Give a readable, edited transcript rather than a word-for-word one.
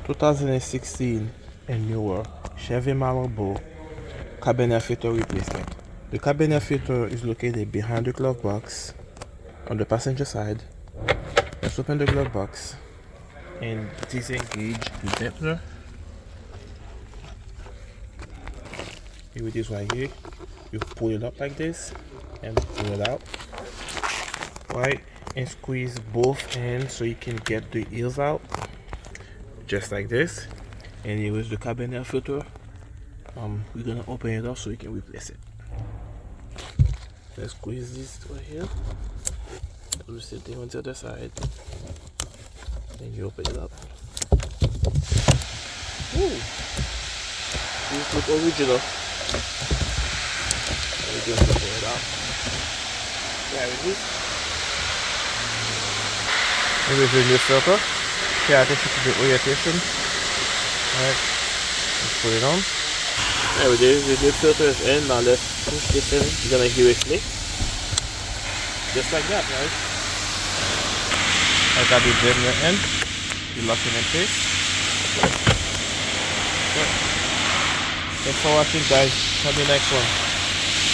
2016 and newer Chevy Malibu cabinet filter replacement. The cabinet filter is located behind the glove box on the passenger side. Let's open the glove box and disengage the dampener. Here it is right here. You pull it up like this and pull it out. Right, and squeeze both ends so you can get the ears out. Just like this. And here is the cabinet filter. We're gonna open it up so we can replace it. Let's squeeze this right here. We'll sit there on the other side. Then you open it up. Ooh. This looks original. We're just open it up. There it is. Here is the new filter. Pay attention to the orientation. Alright, let's put it on. There it is, the new filter is in. Now let's push this in. You're gonna hear it click. Just like that, right? I got the dimmer in. You lock it in place. Good. Thanks for watching, guys. Till the next one.